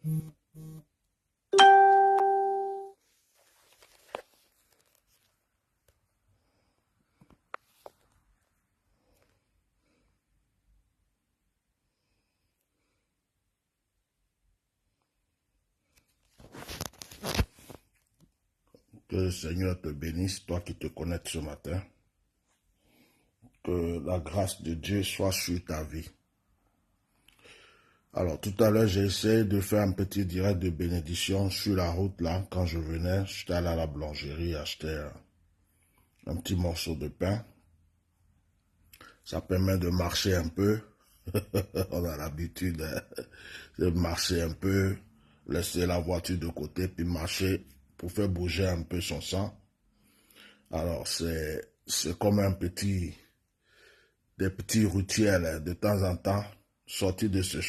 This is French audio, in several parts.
Que le Seigneur te bénisse, toi qui te connectes ce matin. Que la grâce de Dieu soit sur ta vie. Alors, tout à l'heure, j'ai essayé de faire un petit direct de bénédiction sur la route, là. Quand je venais, j'étais allé à la boulangerie acheter un petit morceau de pain. Ça permet de marcher un peu. On a l'habitude de marcher un peu, laisser la voiture de côté, puis marcher pour faire bouger un peu son sang. Alors, c'est comme des petits rituels de temps en temps, sortir de ce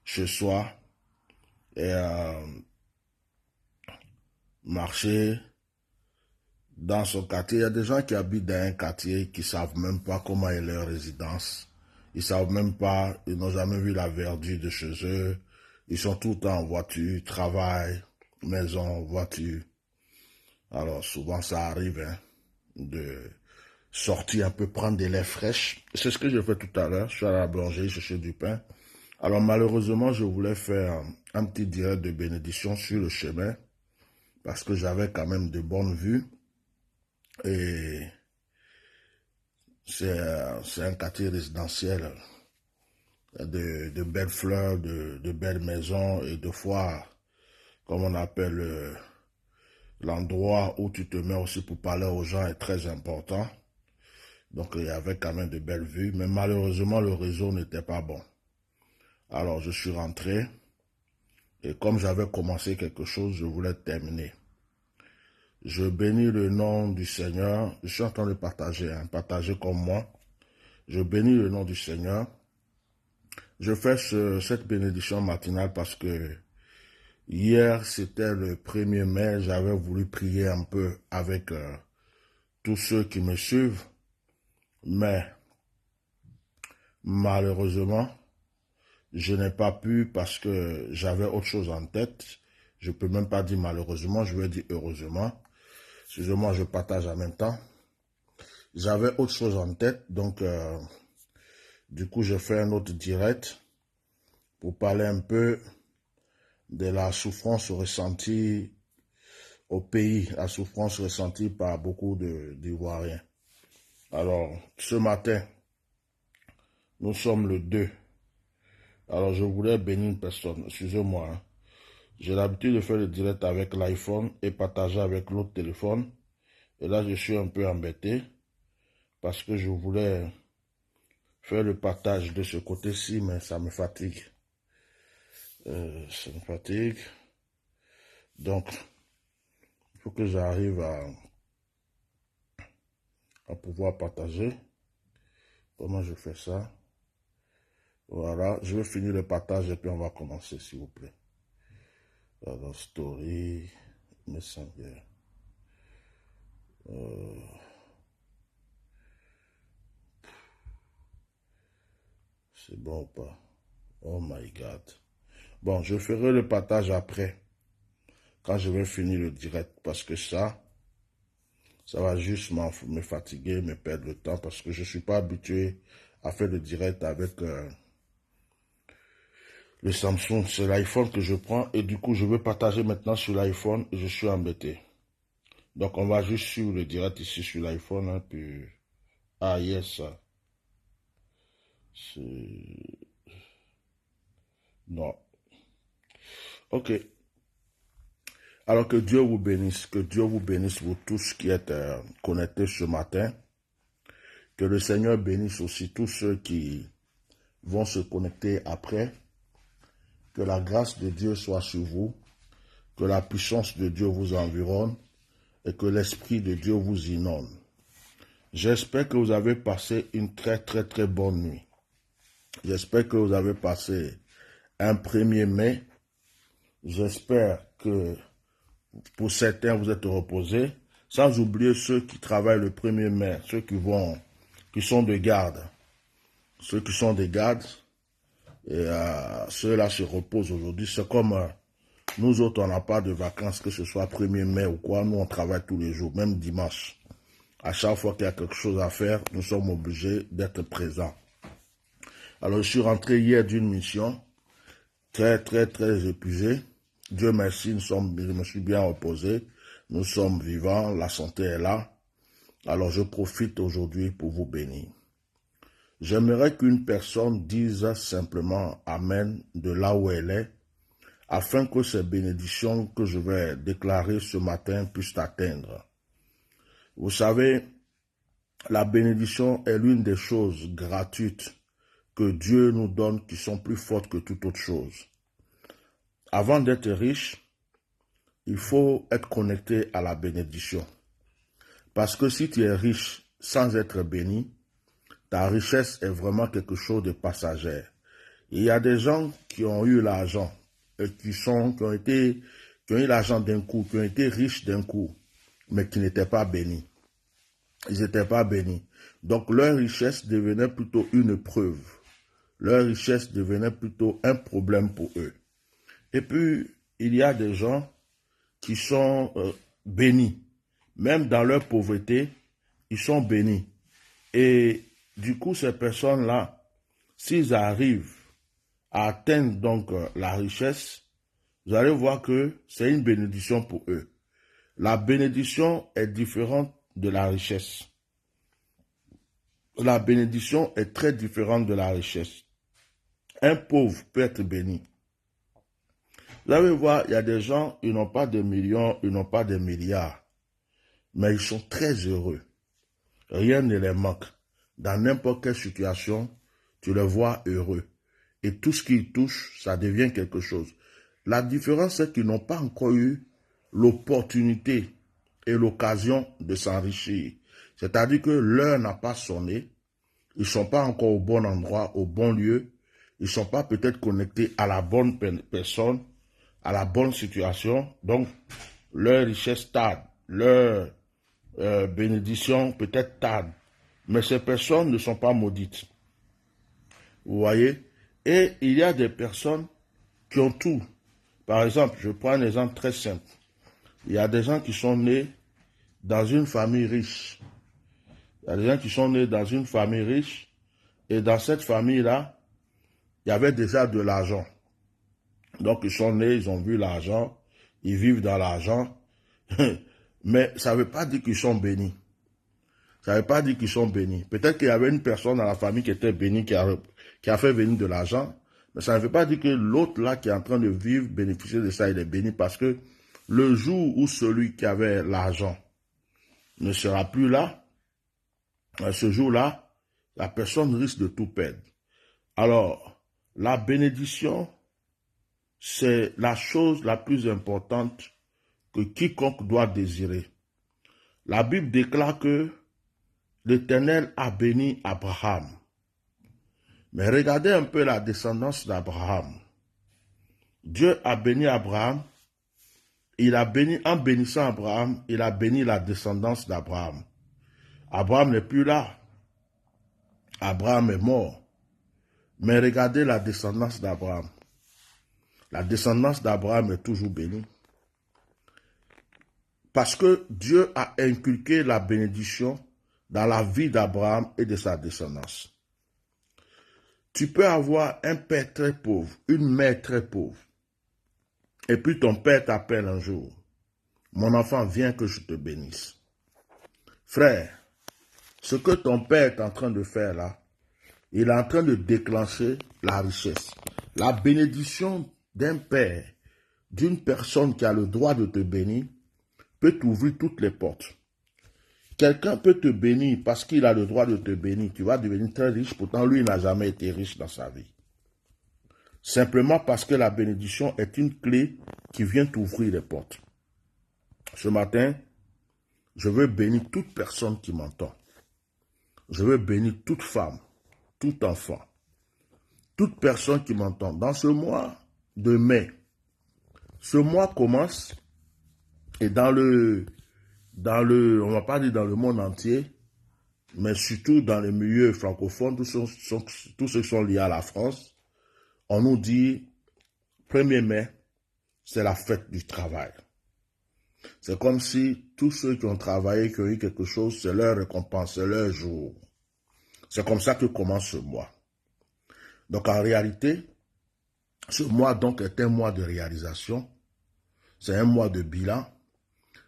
chez soi et marcher dans son quartier. Il y a des gens qui habitent dans un quartier qui ne savent même pas comment est leur résidence. Ils ne savent même pas, ils n'ont jamais vu la verdure de chez eux. Ils sont tout le temps en voiture, travail, maison, voiture. Alors souvent ça arrive de sortir un peu, prendre des laits fraîches. C'est ce que j'ai fait tout à l'heure. Je suis à la boulangerie chercher du pain. Alors malheureusement, je voulais faire un petit direct de bénédiction sur le chemin parce que j'avais quand même de bonnes vues. Et c'est un quartier résidentiel de belles fleurs, de belles maisons et de fois, comme on appelle l'endroit où tu te mets aussi pour parler aux gens est très important. Donc il y avait quand même de belles vues, mais malheureusement le réseau n'était pas bon. Alors je suis rentré et comme j'avais commencé quelque chose, je voulais terminer. Je bénis le nom du Seigneur. Je suis en train de partager, partager comme moi. Je bénis le nom du Seigneur. Je fais cette bénédiction matinale parce que hier, c'était le 1er mai. J'avais voulu prier un peu avec tous ceux qui me suivent. Mais malheureusement, je n'ai pas pu parce que j'avais autre chose en tête. Je ne peux même pas dire malheureusement, je vais dire heureusement. Excusez-moi, je partage en même temps. J'avais autre chose en tête, donc du coup, je fais un autre direct pour parler un peu de la souffrance ressentie au pays, la souffrance ressentie par beaucoup d'Ivoiriens. Alors, ce matin, nous sommes le 2. Alors, je voulais bénir une personne, excusez-moi. Hein. J'ai l'habitude de faire le direct avec l'iPhone et partager avec l'autre téléphone. Et là, je suis un peu embêté parce que je voulais faire le partage de ce côté-ci, mais ça me fatigue. Ça me fatigue. Donc, il faut que j'arrive à pouvoir partager. Comment je fais ça? Voilà, je vais finir le partage et puis on va commencer, s'il vous plaît. Alors, story, messenger. C'est bon ou pas? Oh my God. Bon, je ferai le partage après, quand je vais finir le direct, parce que ça va juste me fatiguer, me perdre le temps, parce que je ne suis pas habitué à faire le direct avec le Samsung. C'est l'iPhone que je prends, et du coup, je veux partager maintenant sur l'iPhone, et je suis embêté. Donc, on va juste suivre le direct ici sur l'iPhone, hein, puis... Ah, yes, ça. Non. Ok. Alors que Dieu vous bénisse, vous tous qui êtes connectés ce matin. Que le Seigneur bénisse aussi tous ceux qui vont se connecter après. Que la grâce de Dieu soit sur vous. Que la puissance de Dieu vous environne. Et que l'Esprit de Dieu vous inonde. J'espère que vous avez passé une très très très bonne nuit. J'espère que vous avez passé un 1er mai. J'espère que pour certains vous êtes reposés. Sans oublier ceux qui travaillent le 1er mai, ceux qui sont de garde. Ceux qui sont de garde, Et ceux-là se reposent aujourd'hui. C'est comme nous autres, on n'a pas de vacances, que ce soit 1er mai ou quoi. Nous, on travaille tous les jours, même dimanche. À chaque fois qu'il y a quelque chose à faire, nous sommes obligés d'être présents. Alors, je suis rentré hier d'une mission, très épuisé. Dieu merci, je me suis bien reposé. Nous sommes vivants, la santé est là. Alors, je profite aujourd'hui pour vous bénir. J'aimerais qu'une personne dise simplement Amen de là où elle est, afin que ces bénédictions que je vais déclarer ce matin puissent t'atteindre. Vous savez, la bénédiction est l'une des choses gratuites que Dieu nous donne qui sont plus fortes que toute autre chose. Avant d'être riche, il faut être connecté à la bénédiction. Parce que si tu es riche sans être béni, ta richesse est vraiment quelque chose de passager. Il y a des gens qui ont eu l'argent, et qui ont eu l'argent d'un coup, qui ont été riches d'un coup, mais qui n'étaient pas bénis. Ils n'étaient pas bénis. Donc leur richesse devenait plutôt une preuve. Leur richesse devenait plutôt un problème pour eux. Et puis, il y a des gens qui sont bénis. Même dans leur pauvreté, ils sont bénis. Et du coup, ces personnes-là, s'ils arrivent à atteindre donc la richesse, vous allez voir que c'est une bénédiction pour eux. La bénédiction est différente de la richesse. La bénédiction est très différente de la richesse. Un pauvre peut être béni. Vous allez voir, il y a des gens, ils n'ont pas de millions, ils n'ont pas de milliards, mais ils sont très heureux. Rien ne les manque. Dans n'importe quelle situation, tu les vois heureux. Et tout ce qu'ils touchent, ça devient quelque chose. La différence, c'est qu'ils n'ont pas encore eu l'opportunité et l'occasion de s'enrichir. C'est-à-dire que l'heure n'a pas sonné. Ils ne sont pas encore au bon endroit, au bon lieu. Ils ne sont pas peut-être connectés à la bonne personne, à la bonne situation. Donc, leur richesse tarde, leur bénédiction peut-être tarde. Mais ces personnes ne sont pas maudites. Vous voyez? Et il y a des personnes qui ont tout. Par exemple, je prends un exemple très simple. Il y a des gens qui sont nés dans une famille riche. Il y a des gens qui sont nés dans une famille riche. Et dans cette famille-là, il y avait déjà de l'argent. Donc, ils sont nés, ils ont vu l'argent. Ils vivent dans l'argent. Mais ça ne veut pas dire qu'ils sont bénis. Ça ne veut pas dire qu'ils sont bénis. Peut-être qu'il y avait une personne dans la famille qui était bénie, qui a fait venir de l'argent. Mais ça ne veut pas dire que l'autre là qui est en train de vivre, bénéficier de ça, il est béni. Parce que le jour où celui qui avait l'argent ne sera plus là, à ce jour-là, la personne risque de tout perdre. Alors, la bénédiction, c'est la chose la plus importante que quiconque doit désirer. La Bible déclare que l'Éternel a béni Abraham. Mais regardez un peu la descendance d'Abraham. Dieu a béni Abraham. Il a béni, en bénissant Abraham, il a béni la descendance d'Abraham. Abraham n'est plus là. Abraham est mort. Mais regardez la descendance d'Abraham. La descendance d'Abraham est toujours bénie. Parce que Dieu a inculqué la bénédiction dans la vie d'Abraham et de sa descendance. Tu peux avoir un père très pauvre, une mère très pauvre. Et puis ton père t'appelle un jour. Mon enfant, viens que je te bénisse. Frère, ce que ton père est en train de faire là, il est en train de déclencher la richesse. La bénédiction d'un père, d'une personne qui a le droit de te bénir, peut t'ouvrir toutes les portes. Quelqu'un peut te bénir parce qu'il a le droit de te bénir. Tu vas devenir très riche, pourtant lui n'a jamais été riche dans sa vie. Simplement parce que la bénédiction est une clé qui vient t'ouvrir les portes. Ce matin, je veux bénir toute personne qui m'entend. Je veux bénir toute femme, tout enfant, toute personne qui m'entend. Dans ce mois de mai, ce mois commence et on ne va pas dire dans le monde entier, mais surtout dans les milieux francophones, tous ceux qui sont liés à la France, On nous dit, 1er mai, c'est la fête du travail. C'est comme si tous ceux qui ont travaillé, qui ont eu quelque chose, c'est leur récompense, c'est leur jour. C'est comme ça que commence ce mois. Donc en réalité, ce mois donc est un mois de réalisation, c'est un mois de bilan,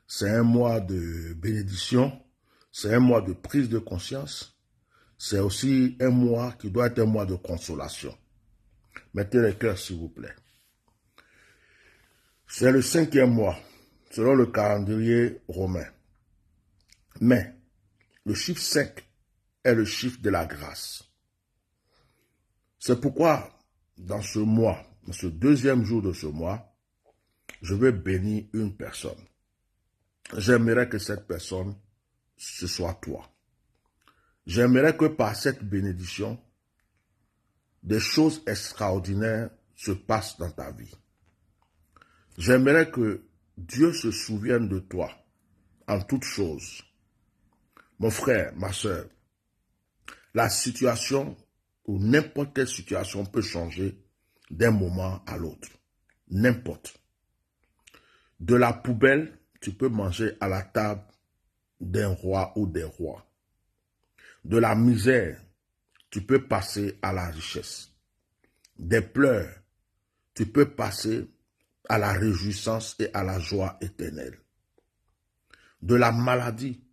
c'est un mois de bénédiction, c'est un mois de prise de conscience, c'est aussi un mois qui doit être un mois de consolation. Mettez les cœurs s'il vous plaît. C'est le 5e mois, selon le calendrier romain. Mais le chiffre 5 est le chiffre de la grâce. C'est pourquoi, dans ce mois, dans ce 2e jour de ce mois, je vais bénir une personne. J'aimerais que cette personne, ce soit toi. J'aimerais que par cette bénédiction, des choses extraordinaires se passent dans ta vie. J'aimerais que Dieu se souvienne de toi en toutes choses. Mon frère, ma soeur, la situation ou n'importe quelle situation peut changer d'un moment à l'autre. N'importe. De la poubelle, tu peux manger à la table d'un roi ou des rois. De la misère, tu peux passer à la richesse. Des pleurs, tu peux passer à la réjouissance et à la joie éternelle. De la maladie,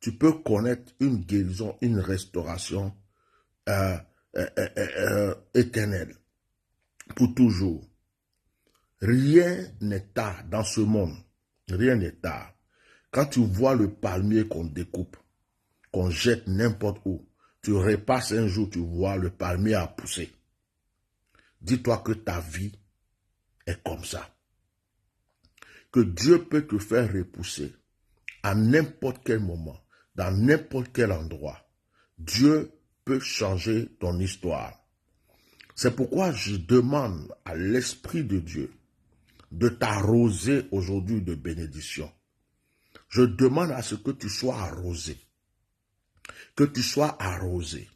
tu peux connaître une guérison, une restauration éternelle pour toujours. Rien n'est tard dans ce monde. Rien n'est tard. Quand tu vois le palmier qu'on découpe, qu'on jette n'importe où, tu repasses un jour, tu vois le palmier a poussé. Dis-toi que ta vie est comme ça. Que Dieu peut te faire repousser à n'importe quel moment, dans n'importe quel endroit. Dieu peut changer ton histoire. C'est pourquoi je demande à l'Esprit de Dieu de t'arroser aujourd'hui de bénédiction. Je demande à ce que tu sois arrosé. Que tu sois arrosé.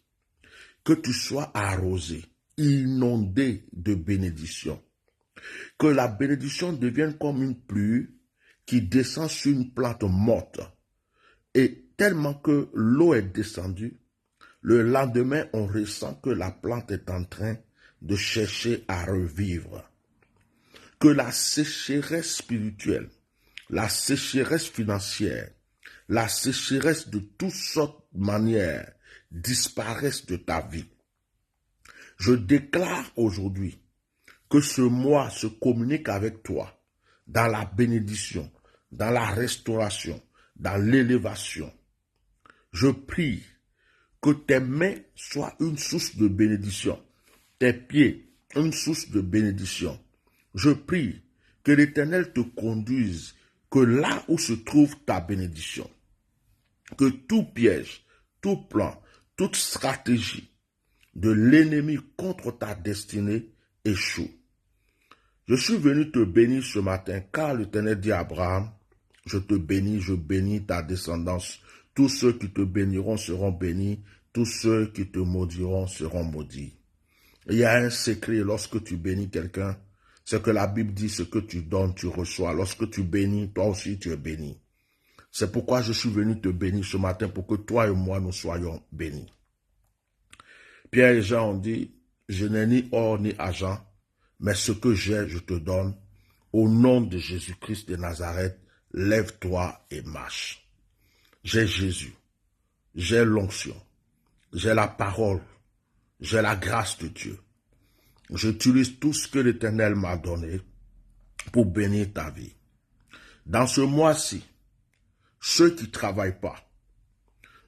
Que tu sois arrosé, inondé de bénédiction. Que la bénédiction devienne comme une pluie qui descend sur une plante morte. Et tellement que l'eau est descendue, le lendemain, on ressent que la plante est en train de chercher à revivre. Que la sécheresse spirituelle, la sécheresse financière, la sécheresse de toutes sortes de manières disparaissent de ta vie. Je déclare aujourd'hui que ce mois se communique avec toi dans la bénédiction, dans la restauration, dans l'élévation. Je prie que tes mains soient une source de bénédiction, tes pieds une source de bénédiction. Je prie que l'Éternel te conduise, que là où se trouve ta bénédiction, que tout piège, tout plan, toute stratégie de l'ennemi contre ta destinée échoue. Je suis venu te bénir ce matin, car l'Éternel dit à Abraham, je te bénis, je bénis ta descendance. Tous ceux qui te béniront seront bénis, tous ceux qui te maudiront seront maudits. Il y a un secret lorsque tu bénis quelqu'un, c'est que la Bible dit ce que tu donnes, tu reçois. Lorsque tu bénis, toi aussi tu es béni. C'est pourquoi je suis venu te bénir ce matin, pour que toi et moi nous soyons bénis. Pierre et Jean ont dit, je n'ai ni or ni argent, mais ce que j'ai, je te donne. Au nom de Jésus-Christ de Nazareth, lève-toi et marche. J'ai Jésus, j'ai l'onction, j'ai la parole, j'ai la grâce de Dieu. J'utilise tout ce que l'Éternel m'a donné pour bénir ta vie. Dans ce mois-ci, ceux qui ne travaillent pas,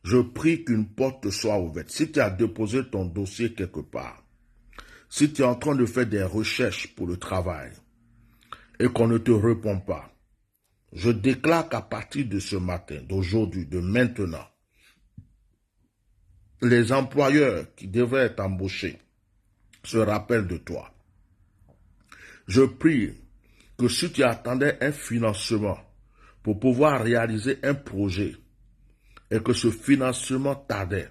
je prie qu'une porte te soit ouverte. Si tu as déposé ton dossier quelque part, si tu es en train de faire des recherches pour le travail et qu'on ne te répond pas, je déclare qu'à partir de ce matin, d'aujourd'hui, de maintenant, les employeurs qui devraient être embauchés se rappellent de toi. Je prie que si tu attendais un financement pour pouvoir réaliser un projet et que ce financement tardait,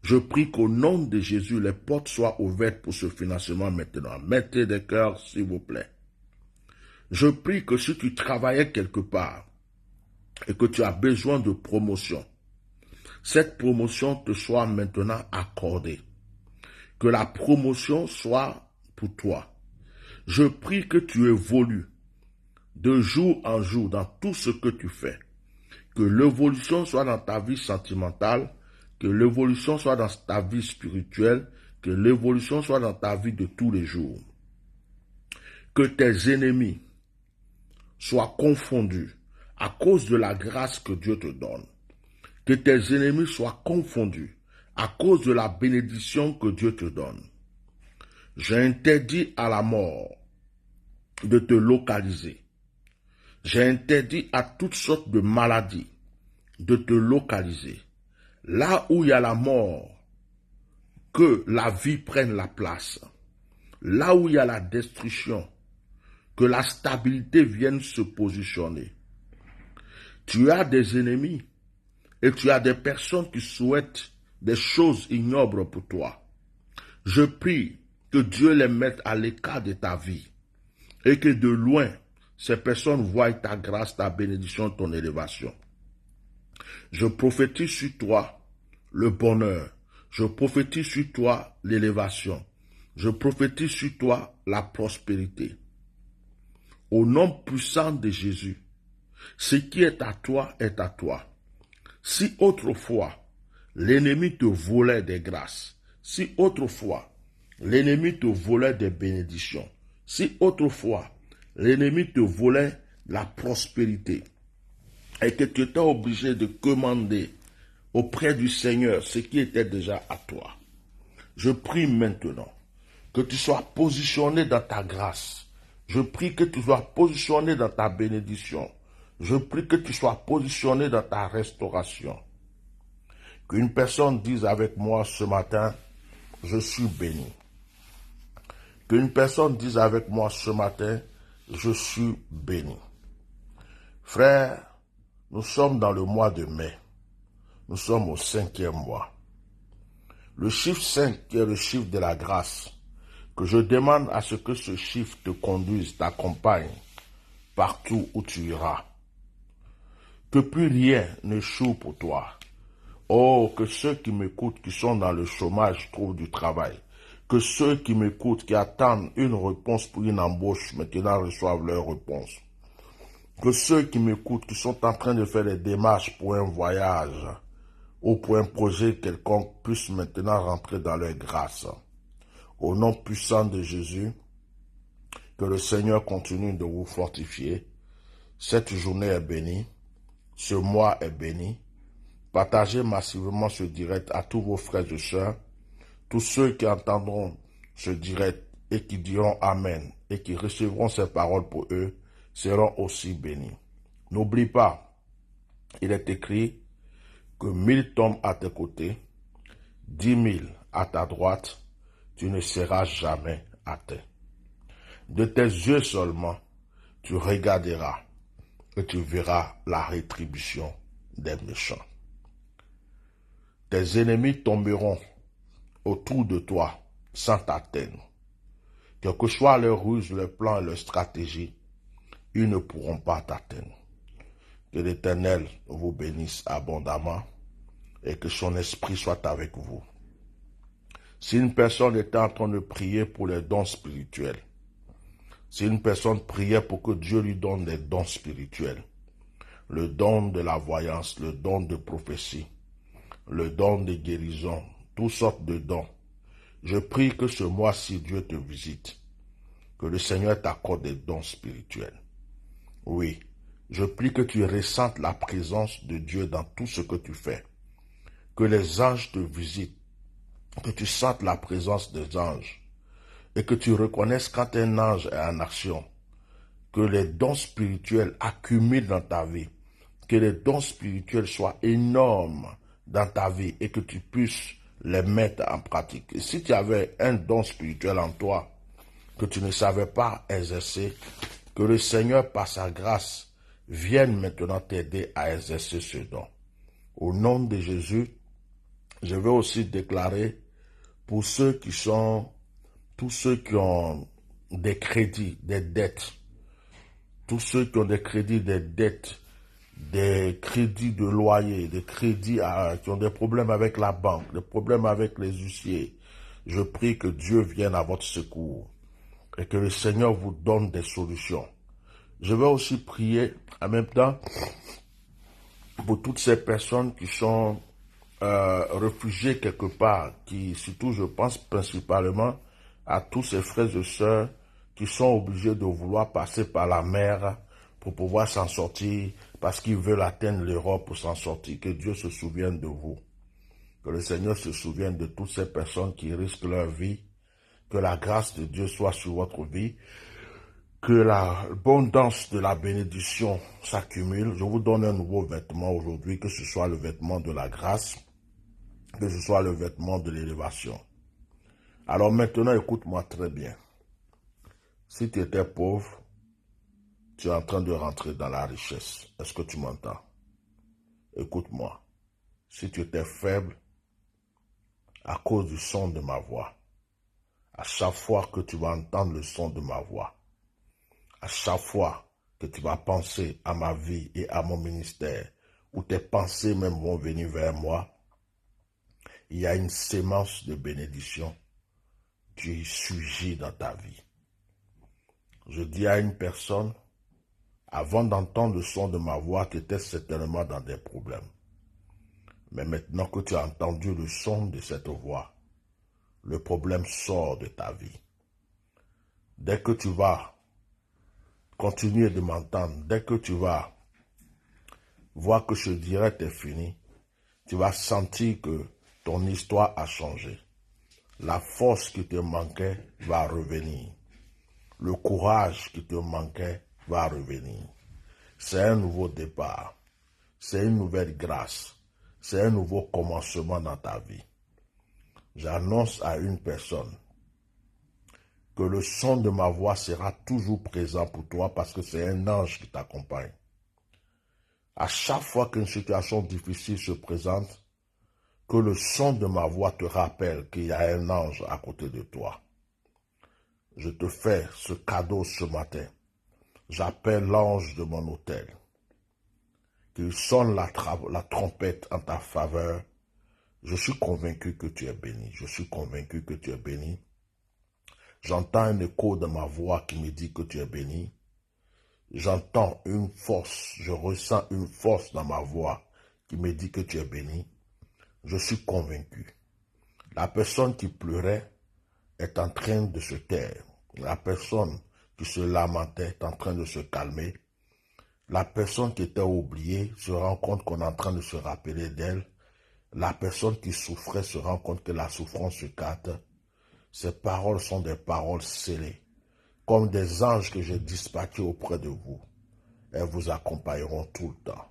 Je prie qu'au nom de Jésus, les portes soient ouvertes pour ce financement maintenant. Mettez des cœurs, s'il vous plaît. Je prie que si tu travaillais quelque part et que tu as besoin de promotion, cette promotion te soit maintenant accordée. Que la promotion soit pour toi. Je prie que tu évolues de jour en jour dans tout ce que tu fais. Que l'évolution soit dans ta vie sentimentale, que l'évolution soit dans ta vie spirituelle, que l'évolution soit dans ta vie de tous les jours. Que tes ennemis soient confondus à cause de la grâce que Dieu te donne. Que tes ennemis soient confondus à cause de la bénédiction que Dieu te donne. J'interdis à la mort de te localiser. J'interdis à toutes sortes de maladies de te localiser. Là où il y a la mort, que la vie prenne la place. Là où il y a la destruction, que la stabilité vienne se positionner. Tu as des ennemis et tu as des personnes qui souhaitent des choses ignobles pour toi. Je prie que Dieu les mette à l'écart de ta vie et que de loin, ces personnes voient ta grâce, ta bénédiction, ton élévation. Je prophétise sur toi le bonheur. Je prophétise sur toi l'élévation. Je prophétise sur toi la prospérité. Au nom puissant de Jésus, ce qui est à toi est à toi. Si autrefois l'ennemi te volait des grâces, si autrefois l'ennemi te volait des bénédictions, si autrefois l'ennemi te volait la prospérité, et que tu étais obligé de commander auprès du Seigneur ce qui était déjà à toi, je prie maintenant que tu sois positionné dans ta grâce. Je prie que tu sois positionné dans ta bénédiction. Je prie que tu sois positionné dans ta restauration. Qu'une personne dise avec moi ce matin, je suis béni. Qu'une personne dise avec moi ce matin, je suis béni. Frère, nous sommes dans le mois de mai. Nous sommes au 5e mois. Le chiffre 5 qui est le chiffre de la grâce, que je demande à ce que ce chiffre te conduise, t'accompagne partout où tu iras. Que plus rien n'échoue pour toi. Oh, que ceux qui m'écoutent, qui sont dans le chômage, trouvent du travail. Que ceux qui m'écoutent, qui attendent une réponse pour une embauche, maintenant reçoivent leur réponse. Que ceux qui m'écoutent, qui sont en train de faire des démarches pour un voyage ou pour un projet quelconque, puissent maintenant rentrer dans leur grâce. Au nom puissant de Jésus, que le Seigneur continue de vous fortifier. Cette journée est bénie. Ce mois est béni. Partagez massivement ce direct à tous vos frères et sœurs. Tous ceux qui entendront ce direct et qui diront Amen et qui recevront ces paroles pour eux seront aussi bénis. N'oublie pas, il est écrit que 1000 tombent à tes côtés, 10 000 à ta droite, tu ne seras jamais atteint. De tes yeux seulement, tu regarderas et tu verras la rétribution des méchants. Tes ennemis tomberont autour de toi sans t'atteindre. Quelle que soit leur ruse, leur plan et leur stratégie, ils ne pourront pas t'atteindre. Que l'Éternel vous bénisse abondamment et que son esprit soit avec vous. Si une personne était en train de prier pour les dons spirituels, si une personne priait pour que Dieu lui donne des dons spirituels, le don de la voyance, le don de prophétie, le don de guérison, toutes sortes de dons, je prie que ce mois-ci Dieu te visite, que le Seigneur t'accorde des dons spirituels. Oui, je prie que tu ressentes la présence de Dieu dans tout ce que tu fais, que les anges te visitent, que tu sentes la présence des anges et que tu reconnaisses quand un ange est en action, que les dons spirituels accumulent dans ta vie, que les dons spirituels soient énormes dans ta vie et que tu puisses les mettre en pratique. Et si tu avais un don spirituel en toi que tu ne savais pas exercer, que le Seigneur par sa grâce vienne maintenant t'aider à exercer ce don. Au nom de Jésus, Je veux aussi déclarer pour tous ceux qui ont des crédits, des dettes, tous ceux qui ont des crédits, des dettes, des crédits de loyer, des qui ont des problèmes avec la banque, des problèmes avec les huissiers. Je prie que Dieu vienne à votre secours et que le Seigneur vous donne des solutions. Je vais aussi prier en même temps pour toutes ces personnes qui sont réfugiés quelque part, qui surtout je pense principalement à tous ces frères et sœurs qui sont obligés de vouloir passer par la mer pour pouvoir s'en sortir, parce qu'ils veulent atteindre l'Europe pour s'en sortir. Que Dieu se souvienne de vous. Que le Seigneur se souvienne de toutes ces personnes qui risquent leur vie. Que la grâce de Dieu soit sur votre vie. Que l'abondance de la bénédiction s'accumule. Je vous donne un nouveau vêtement aujourd'hui, que ce soit le vêtement de la grâce, que ce soit le vêtement de l'élévation. Alors maintenant, écoute-moi très bien. Si tu étais pauvre, tu es en train de rentrer dans la richesse. Est-ce que tu m'entends? Écoute-moi. Si tu étais faible, à cause du son de ma voix, à chaque fois que tu vas entendre le son de ma voix, à chaque fois que tu vas penser à ma vie et à mon ministère, ou tes pensées même vont venir vers moi, il y a une sémence de bénédiction qui surgit dans ta vie. Je dis à une personne, avant d'entendre le son de ma voix, tu étais certainement dans des problèmes. Mais maintenant que tu as entendu le son de cette voix, le problème sort de ta vie. Dès que tu vas continuer de m'entendre, dès que tu vas voir que ce direct est fini, tu vas sentir que ton histoire a changé. La force qui te manquait va revenir. Le courage qui te manquait va revenir. C'est un nouveau départ. C'est une nouvelle grâce. C'est un nouveau commencement dans ta vie. J'annonce à une personne que le son de ma voix sera toujours présent pour toi parce que c'est un ange qui t'accompagne. À chaque fois qu'une situation difficile se présente, que le son de ma voix te rappelle qu'il y a un ange à côté de toi. Je te fais ce cadeau ce matin. J'appelle l'ange de mon autel. Qu'il sonne la trompette en ta faveur. Je suis convaincu que tu es béni. Je suis convaincu que tu es béni. J'entends un écho de ma voix qui me dit que tu es béni. J'entends une force, je ressens une force dans ma voix qui me dit que tu es béni. Je suis convaincu. La personne qui pleurait est en train de se taire. La personne qui se lamentait est en train de se calmer. La personne qui était oubliée se rend compte qu'on est en train de se rappeler d'elle. La personne qui souffrait se rend compte que la souffrance se gâte. Ces paroles sont des paroles scellées, comme des anges que j'ai dispatchés auprès de vous. Elles vous accompagneront tout le temps.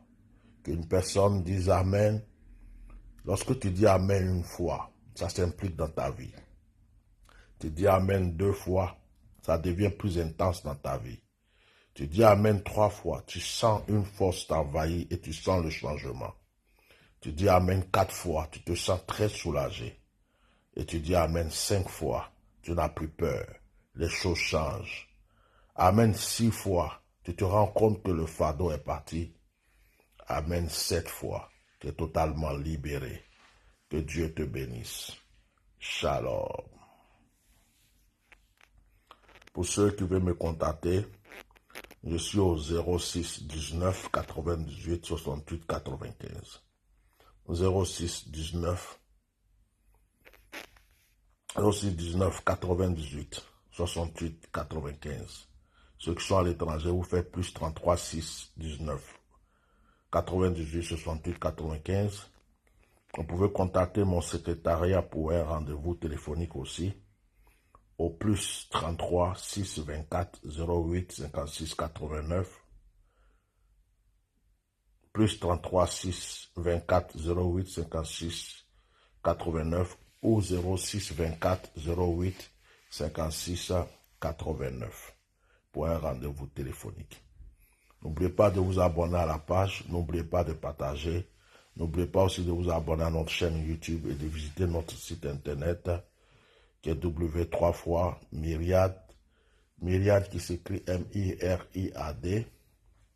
Qu'une personne dise Amen. Lorsque tu dis Amen une fois, ça s'implique dans ta vie. Tu dis Amen 2 fois, ça devient plus intense dans ta vie. Tu dis Amen 3 fois, tu sens une force t'envahir et tu sens le changement. Tu dis Amen 4 fois, tu te sens très soulagé. Et tu dis Amen 5 fois, tu n'as plus peur. Les choses changent. Amen 6 fois, tu te rends compte que le fardeau est parti. Amen 7 fois, tu es totalement libéré. Que Dieu te bénisse. Shalom. Pour ceux qui veulent me contacter, je suis au 06 19 98 68 95. 06 19 98 68 95. Ceux qui sont à l'étranger, vous faites plus 33 6 19 98 68 95. Vous pouvez contacter mon secrétariat pour un rendez-vous téléphonique aussi au plus 33 6 24 08 56 89. Plus 33 6 24 08 56 89 ou 06 24 08 56 89 pour un rendez-vous téléphonique. N'oubliez pas de vous abonner à la page, n'oubliez pas de partager, N'oubliez pas aussi de vous abonner à notre chaîne YouTube et de visiter notre site internet qui est w3 Myriad qui s'écrit M-I-R-I-A-D,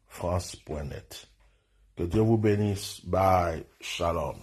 France.net. Que Dieu vous bénisse. Bye. Shalom.